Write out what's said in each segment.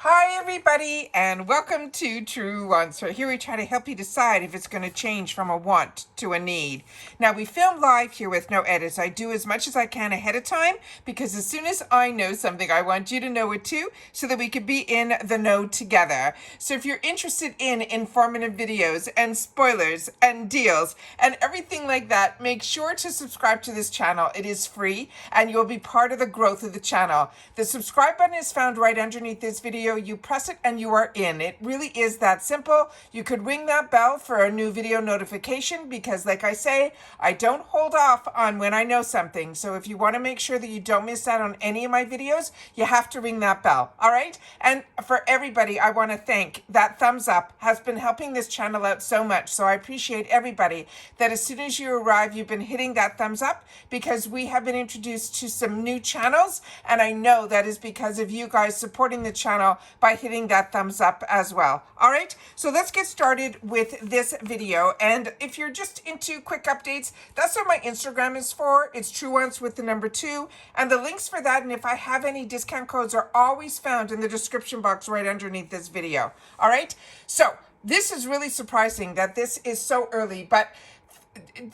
Hi everybody and welcome to Truewants. So here we try to help you decide if it's going to change from a want to a need. Now we film live here with no edits. I do as much as I can ahead of time because as soon as I know something I want you to know it too so that we could be in the know together. So if you're interested in informative videos and spoilers and deals and everything like that, make sure to subscribe to this channel. It is free and you'll be part of the growth of the channel. The subscribe button is found right underneath this video. You press it and you are in. It really is that simple. You could ring that bell for a new video notification because like I say, I don't hold off on when I know something. So if you want to make sure that you don't miss out on any of my videos, you have to ring that bell. All right. And for everybody, I want to thank that thumbs up has been helping this channel out so much. So I appreciate everybody that as soon as you arrive, you've been hitting that thumbs up because we have been introduced to some new channels. And I know that is because of you guys supporting the channel by hitting that thumbs up as well. All right, so let's get started with this video. And if you're just into quick updates, that's what my Instagram is for. It's Truewants with the number 2. And the links for that, and if I have any discount codes, are always found in the description box right underneath this video. All right, so this is really surprising that this is so early, but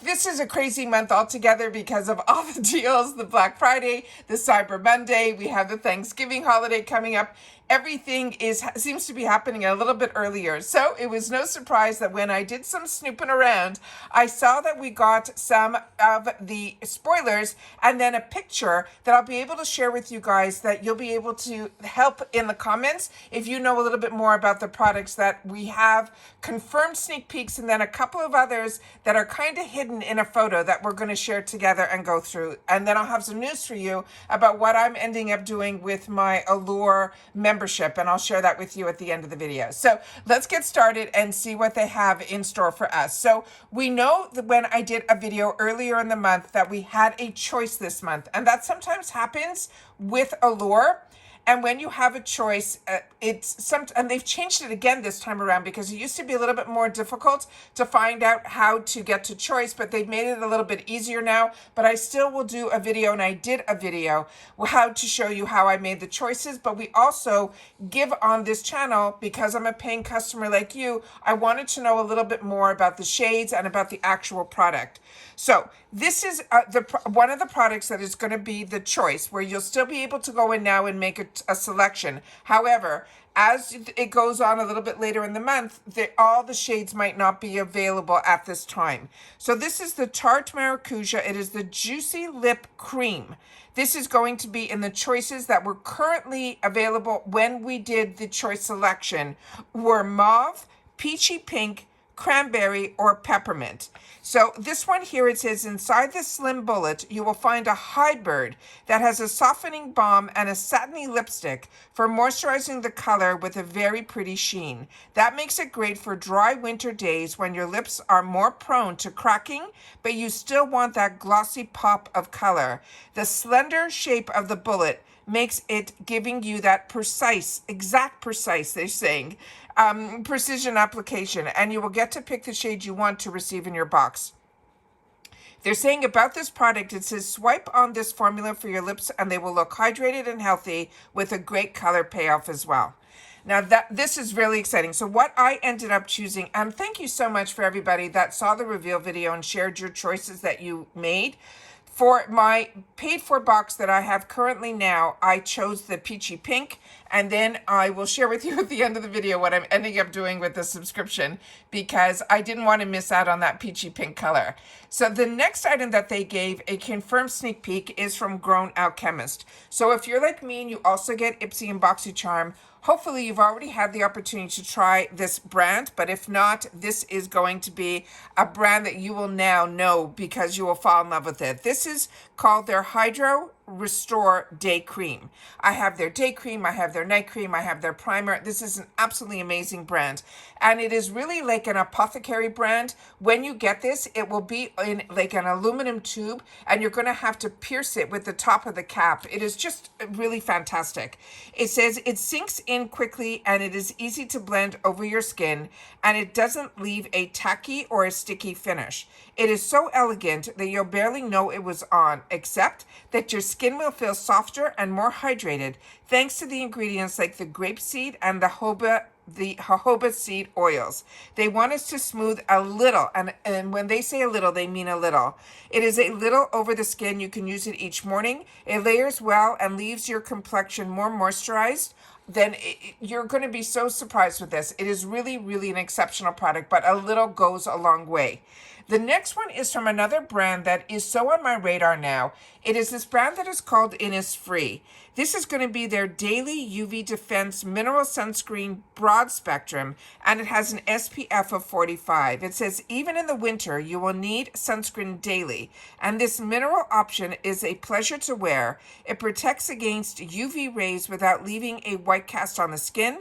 this is a crazy month altogether because of all the deals, the Black Friday, the Cyber Monday, we have the Thanksgiving holiday coming up. Everything seems to be happening a little bit earlier. So it was no surprise that when I did some snooping around, I saw that we got some of the spoilers and then a picture that I'll be able to share with you guys that you'll be able to help in the comments if you know a little bit more about the products that we have confirmed sneak peeks and then a couple of others that are kind of hidden in a photo that we're going to share together and go through. And then I'll have some news for you about what I'm ending up doing with my Allure membership, and I'll share that with you at the end of the video. So let's get started and see what they have in store for us. So we know that when I did a video earlier in the month that we had a choice this month, and that sometimes happens with Allure. And when you have a choice, and they've changed it again this time around because it used to be a little bit more difficult to find out how to get to choice, but they've made it a little bit easier now. But I still will do a video, and I did a video how to show you how I made the choices. But we also give on this channel, because I'm a paying customer like you, I wanted to know a little bit more about the shades and about the actual product. So this is one of the products that is going to be the choice, where you'll still be able to go in now and make a selection. However, as it goes on a little bit later in the month, all the shades might not be available at this time. So this is the Tart Maracuja. It is the Juicy Lip Cream. This is going to be in the choices that were currently available when we did the choice selection were mauve, peachy pink, cranberry, or peppermint. So this one here, it says inside the slim bullet you will find a hybrid that has a softening balm and a satiny lipstick for moisturizing the color with a very pretty sheen. That makes it great for dry winter days when your lips are more prone to cracking, but you still want that glossy pop of color. The slender shape of the bullet makes it giving you that precise, they're saying, precision application, and you will get to pick the shade you want to receive in your box. They're saying about this product, it says swipe on this formula for your lips and they will look hydrated and healthy with a great color payoff as well. Now this is really exciting. So what I ended up choosing, and thank you so much for everybody that saw the reveal video and shared your choices that you made. For my paid for box that I have currently now, I chose the peachy pink, and then I will share with you at the end of the video what I'm ending up doing with the subscription because I didn't want to miss out on that peachy pink color. So the next item that they gave, a confirmed sneak peek, is from Grown Alchemist. So if you're like me and you also get Ipsy and BoxyCharm, hopefully you've already had the opportunity to try this brand, but if not, this is going to be a brand that you will now know because you will fall in love with it. This is called their Hydro Restore Day Cream. I have their day cream, I have their night cream, I have their primer. This is an absolutely amazing brand. And it is really like an apothecary brand. When you get this, it will be in like an aluminum tube and you're going to have to pierce it with the top of the cap. It is just really fantastic. It says it sinks in quickly and it is easy to blend over your skin and it doesn't leave a tacky or a sticky finish. It is so elegant that you'll barely know it was on, except that your skin skin will feel softer and more hydrated thanks to the ingredients like the grapeseed and the jojoba seed oils. They want us to smooth a little, and when they say a little, they mean a little. It is a little over the skin. You can use it each morning. It layers well and leaves your complexion more moisturized. Then you're going to be so surprised with this. It is really, really an exceptional product, but a little goes a long way. The next one is from another brand that is so on my radar now. It is this brand that is called Innisfree. This is going to be their Daily UV Defense Mineral Sunscreen Broad Spectrum, and it has an SPF of 45. It says, even in the winter, you will need sunscreen daily, and this mineral option is a pleasure to wear. It protects against UV rays without leaving a white cast on the skin.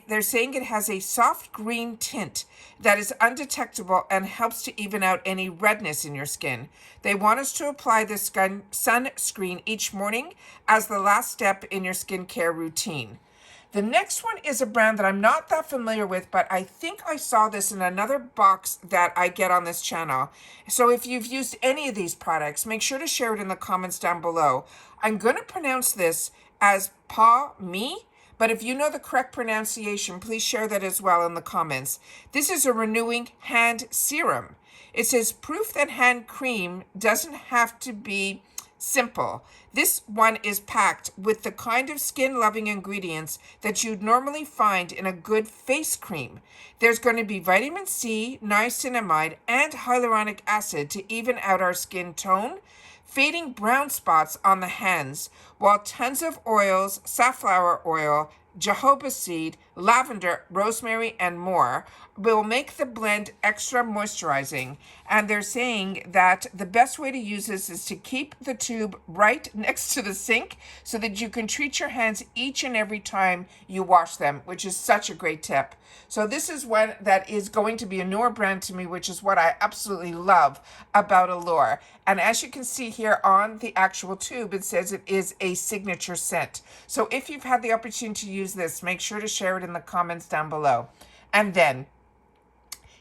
They're saying it has a soft green tint that is undetectable and helps to even out any redness in your skin. They want us to apply this sunscreen each morning as the last step in your skincare routine. The next one is a brand that I'm not that familiar with, but I think I saw this in another box that I get on this channel. So if you've used any of these products, make sure to share it in the comments down below. I'm going to pronounce this as Pa Me. But if you know the correct pronunciation, please share that as well in the comments. This is a renewing hand serum. It says proof that hand cream doesn't have to be simple. This one is packed with the kind of skin-loving ingredients that you'd normally find in a good face cream. There's going to be vitamin C, niacinamide, and hyaluronic acid to even out our skin tone, fading brown spots on the hands, while tons of oils, safflower oil, jojoba seed, lavender, rosemary, and more will make the blend extra moisturizing. And they're saying that the best way to use this is to keep the tube right next to the sink so that you can treat your hands each and every time you wash them, which is such a great tip. So this is one that is going to be a newer brand to me, which is what I absolutely love about Allure. And as you can see here on the actual tube, it says it is a signature scent. So if you've had the opportunity to use this, make sure to share it in the comments down below. And then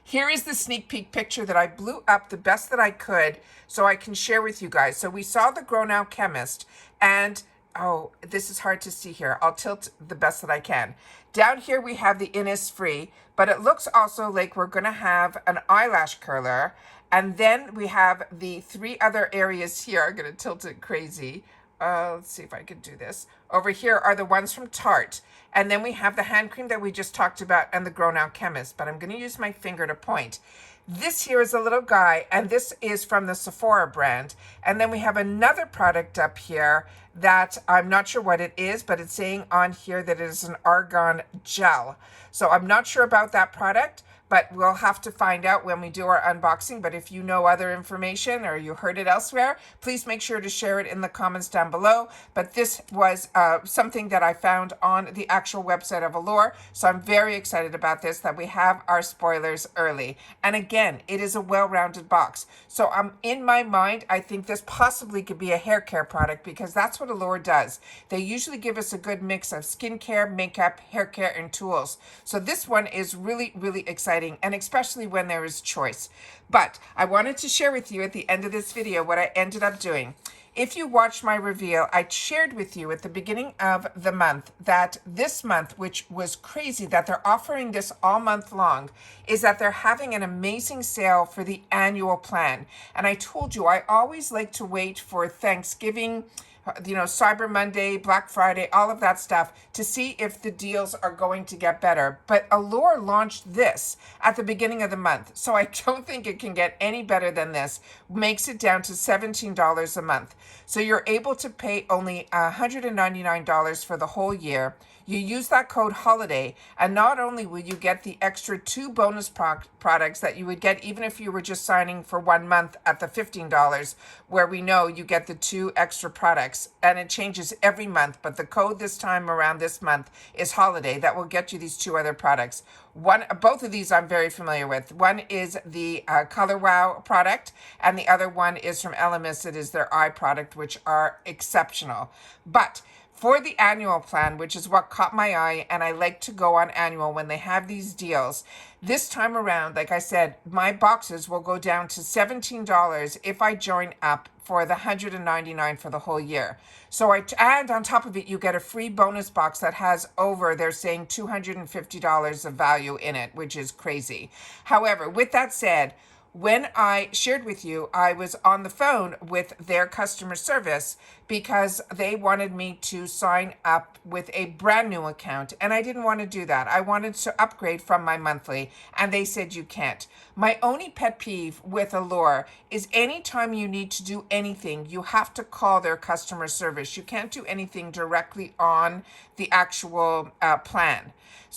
here is the sneak peek picture that I blew up the best that I could so I can share with you guys. So we saw the Grown Out Chemist, and oh, this is hard to see here. I'll tilt the best that I can. Down here we have the Innisfree, but it looks also like we're going to have an eyelash curler. And then we have the three other areas here. I'm going to tilt it crazy. Let's see if I can do this. Over here are the ones from Tarte. And then we have the hand cream that we just talked about and the Grown Out Chemist. But I'm going to use my finger to point. This here is a little guy, and this is from the Sephora brand. And then we have another product up here that I'm not sure what it is, but it's saying on here that it is an argan gel. So I'm not sure about that product, but we'll have to find out when we do our unboxing. But if you know other information or you heard it elsewhere, please make sure to share it in the comments down below. But this was something that I found on the actual website of Allure. So I'm very excited about this, that we have our spoilers early. And again, it is a well-rounded box. So in my mind, I think this possibly could be a hair care product because that's what Allure does. They usually give us a good mix of skincare, makeup, hair care, and tools. So this one is really, really exciting, and especially when there is choice. But I wanted to share with you at the end of this video what I ended up doing. If you watched my reveal, I shared with you at the beginning of the month that this month, which was crazy that they're offering this all month long, is that they're having an amazing sale for the annual plan. And I told you, I always like to wait for Thanksgiving, Cyber Monday, Black Friday, all of that stuff to see if the deals are going to get better. But Allure launched this at the beginning of the month. So I don't think it can get any better than this. Makes it down to $17 a month. So you're able to pay only $199 for the whole year. You use that code HOLIDAY, and not only will you get the extra 2 bonus products that you would get even if you were just signing for 1 month at the $15, where we know you get the 2 extra products, and it changes every month, but the code this time around this month is HOLIDAY. That will get you these 2 other products. Both of these I'm very familiar with. One is the Color Wow product, and the other one is from Elemis. It is their eye product, which are exceptional. But For the annual plan, which is what caught my eye, and I like to go on annual when they have these deals. This time around, like I said, my boxes will go down to $17 if I join up for the $199 for the whole year. So and on top of it, you get a free bonus box that has over, they're saying $250 of value in it, which is crazy. However, with that said, when I shared with you, I was on the phone with their customer service because they wanted me to sign up with a brand new account. And I didn't want to do that. I wanted to upgrade from my monthly. And they said you can't. My only pet peeve with Allure is anytime you need to do anything, you have to call their customer service. You can't do anything directly on the actual plan.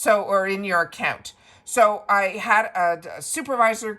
Or in your account. So I had a supervisor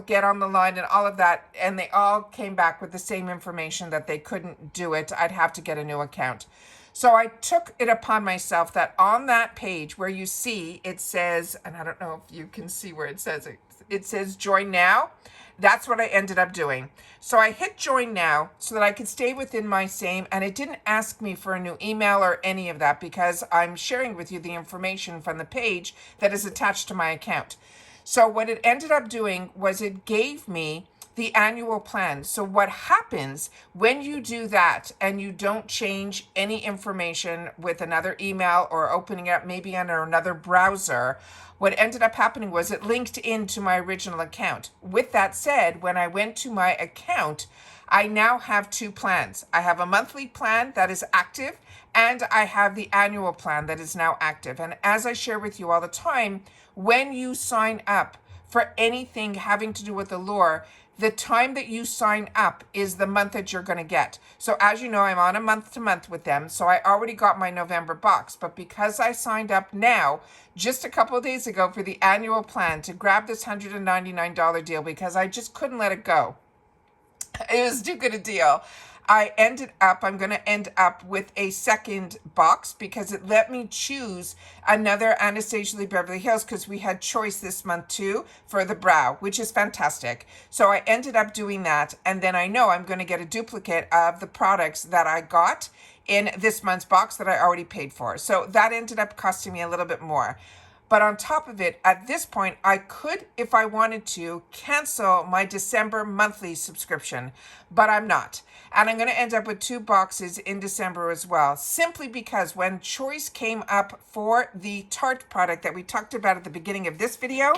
get on the line and all of that, and they all came back with the same information that they couldn't do it. I'd have to get a new account. So I took it upon myself that on that page where you see it says, and I don't know if you can see where it says join now. That's what I ended up doing. So I hit join now so that I could stay within my same, and it didn't ask me for a new email or any of that because I'm sharing with you the information from the page that is attached to my account. So what it ended up doing was it gave me the annual plan. So what happens when you do that and you don't change any information with another email or opening it up maybe under another browser, what ended up happening was it linked into my original account. With that said, when I went to my account, I now have two plans. I have a monthly plan that is active, and I have the annual plan that is now active. And as I share with you all the time, when you sign up for anything having to do with Allure, the time that you sign up is the month that you're going to get. So as you know, I'm on a month to month with them. So I already got my November box. But because I signed up now, just a couple of days ago for the annual plan to grab this $199 deal because I just couldn't let it go. It was too good a deal. I'm going to end up with a second box because it let me choose another Anastasia Lee Beverly Hills because we had choice this month too for the brow, which is fantastic. So I ended up doing that. And then I know I'm going to get a duplicate of the products that I got in this month's box that I already paid for. So that ended up costing me a little bit more. But on top of it, at this point, I could, if I wanted to, cancel my December monthly subscription, but I'm not. And I'm going to end up with two boxes in December as well, simply because when choice came up for the Tarte product that we talked about at the beginning of this video,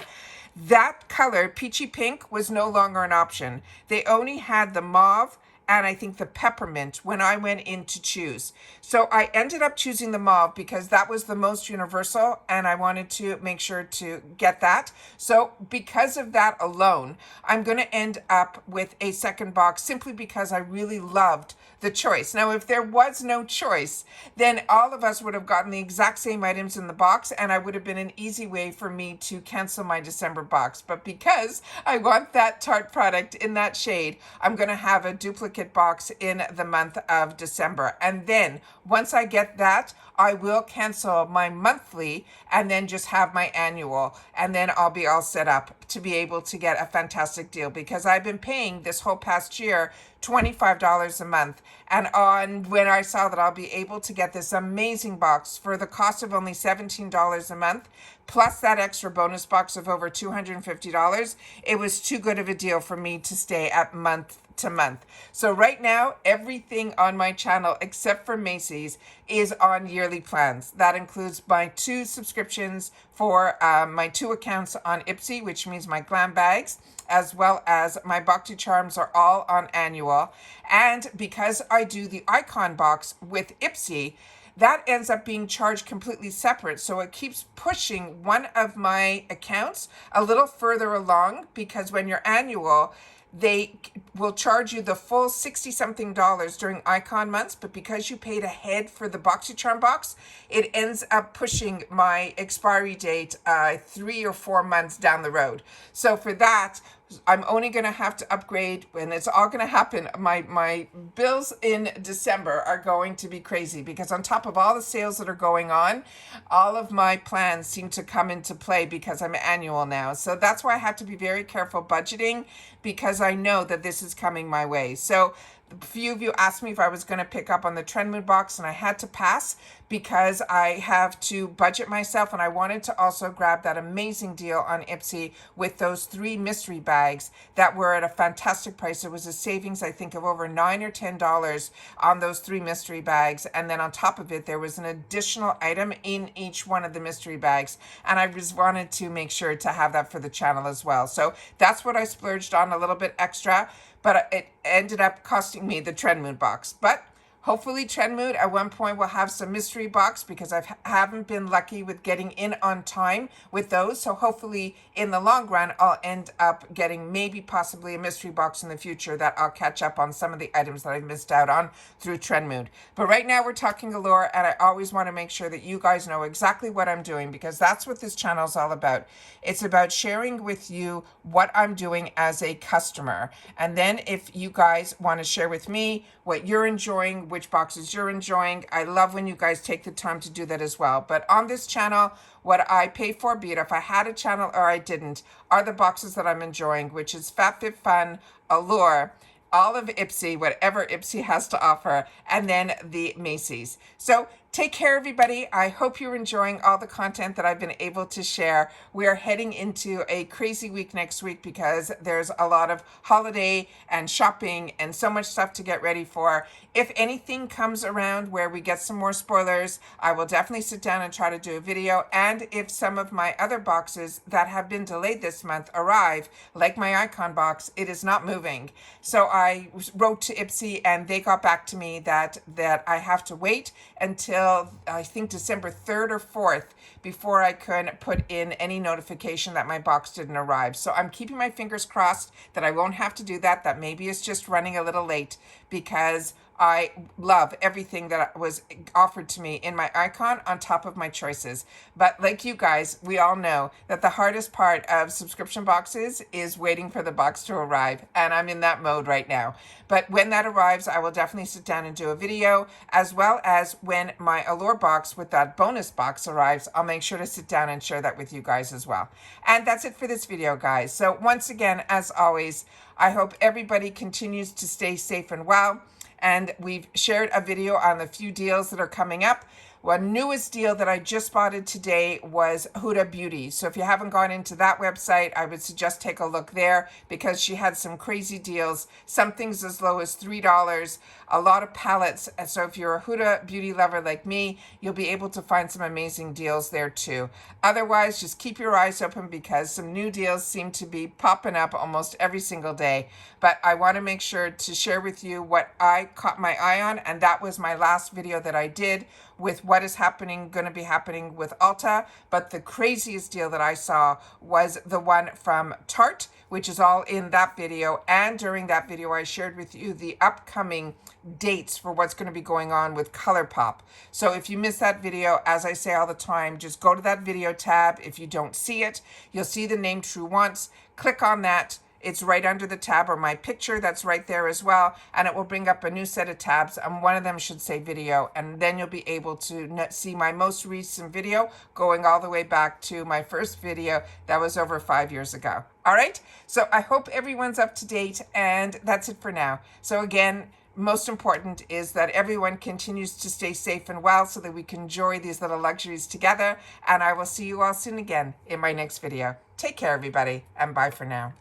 that color, peachy pink, was no longer an option. They only had the mauve and I think the peppermint when I went in to choose. So I ended up choosing the mauve because that was the most universal and I wanted to make sure to get that. So because of that alone, I'm going to end up with a second box simply because I really loved the choice. Now, if there was no choice, then all of us would have gotten the exact same items in the box and I would have been an easy way for me to cancel my December box. But because I want that Tarte product in that shade, I'm going to have a duplicate box in the month of December. And then once I get that, I will cancel my monthly and then just have my annual. And then I'll be all set up to be able to get a fantastic deal because I've been paying this whole past year $25 a month. And when I saw that I'll be able to get this amazing box for the cost of only $17 a month, plus that extra bonus box of over $250, it was too good of a deal for me to stay at month to month. So right now, everything on my channel except for Macy's is on yearly plans. That includes my 2 subscriptions for my 2 accounts on Ipsy, which means my glam bags, as well as my Bhakti Charms are all on annual. And because I do the icon box with Ipsy, that ends up being charged completely separate. So it keeps pushing one of my accounts a little further along because when you're annual, they will charge you the full 60 something dollars during icon months, but because you paid ahead for the BoxyCharm box, it ends up pushing my expiry date 3 or 4 months down the road. So for that, I'm only going to have to upgrade, and it's all going to happen. My bills in December are going to be crazy because on top of all the sales that are going on, all of my plans seem to come into play because I'm annual now. So that's why I have to be very careful budgeting because I know that this is coming my way. So A few of you asked me if I was going to pick up on the Trend Mood box, and I had to pass because I have to budget myself, and I wanted to also grab that amazing deal on Ipsy with those 3 mystery bags that were at a fantastic price. It was a savings, I think, of over $9 or $10 on those 3 mystery bags, and then on top of it there was an additional item in each one of the mystery bags, and I just wanted to make sure to have that for the channel as well. So that's what I splurged on, a little bit extra, but it ended up costing me the Trend Mood box. But hopefully Trend Mood at one point will have some mystery box, because I haven't been lucky with getting in on time with those. So hopefully in the long run, I'll end up getting maybe possibly a mystery box in the future that I'll catch up on some of the items that I've missed out on through Trend Mood. But right now we're talking Allure, and I always want to make sure that you guys know exactly what I'm doing, because that's what this channel is all about. It's about sharing with you what I'm doing as a customer. And then if you guys want to share with me what you're enjoying, which boxes you're enjoying, I love when you guys take the time to do that as well. But on this channel, what I pay for, be it if I had a channel or I didn't, are the boxes that I'm enjoying, which is FabFitFun, Allure, all of Ipsy, whatever Ipsy has to offer, and then the Macy's. So take care, everybody. I hope you're enjoying all the content that I've been able to share. We are heading into a crazy week next week because there's a lot of holiday and shopping and so much stuff to get ready for. If anything comes around where we get some more spoilers, I will definitely sit down and try to do a video. And if some of my other boxes that have been delayed this month arrive, like my icon box, it is not moving. So I wrote to Ipsy and they got back to me that I have to wait until I think December 3rd or 4th before I can put in any notification that my box didn't arrive. So I'm keeping my fingers crossed that I won't have to do that, that maybe it's just running a little late, because I love everything that was offered to me in my icon on top of my choices. But like you guys, we all know that the hardest part of subscription boxes is waiting for the box to arrive. And I'm in that mode right now. But when that arrives, I will definitely sit down and do a video, as well as when my Allure box with that bonus box arrives, I'll make sure to sit down and share that with you guys as well. And that's it for this video, guys. So once again, as always, I hope everybody continues to stay safe and well. And we've shared a video on the few deals that are coming up. One newest deal that I just spotted today was Huda Beauty. So if you haven't gone into that website, I would suggest take a look there, because she had some crazy deals, some things as low as $3, a lot of palettes. And so if you're a Huda Beauty lover like me, you'll be able to find some amazing deals there too. Otherwise, just keep your eyes open, because some new deals seem to be popping up almost every single day. But I want to make sure to share with you what I caught my eye on, and that was my last video that I did with what is happening, going to be happening with Ulta. But the craziest deal that I saw was the one from Tarte, which is all in that video. And during that video, I shared with you the upcoming dates for what's going to be going on with ColourPop. So if you missed that video, as I say all the time, just go to that video tab. If you don't see it, you'll see the name Truewants. Click on that. It's right under the tab, or my picture, that's right there as well. And it will bring up a new set of tabs, and one of them should say video. And then you'll be able to see my most recent video, going all the way back to my first video that was over 5 years ago. All right. So I hope everyone's up to date, and that's it for now. So again, most important is that everyone continues to stay safe and well, so that we can enjoy these little luxuries together. And I will see you all soon again in my next video. Take care, everybody, and bye for now.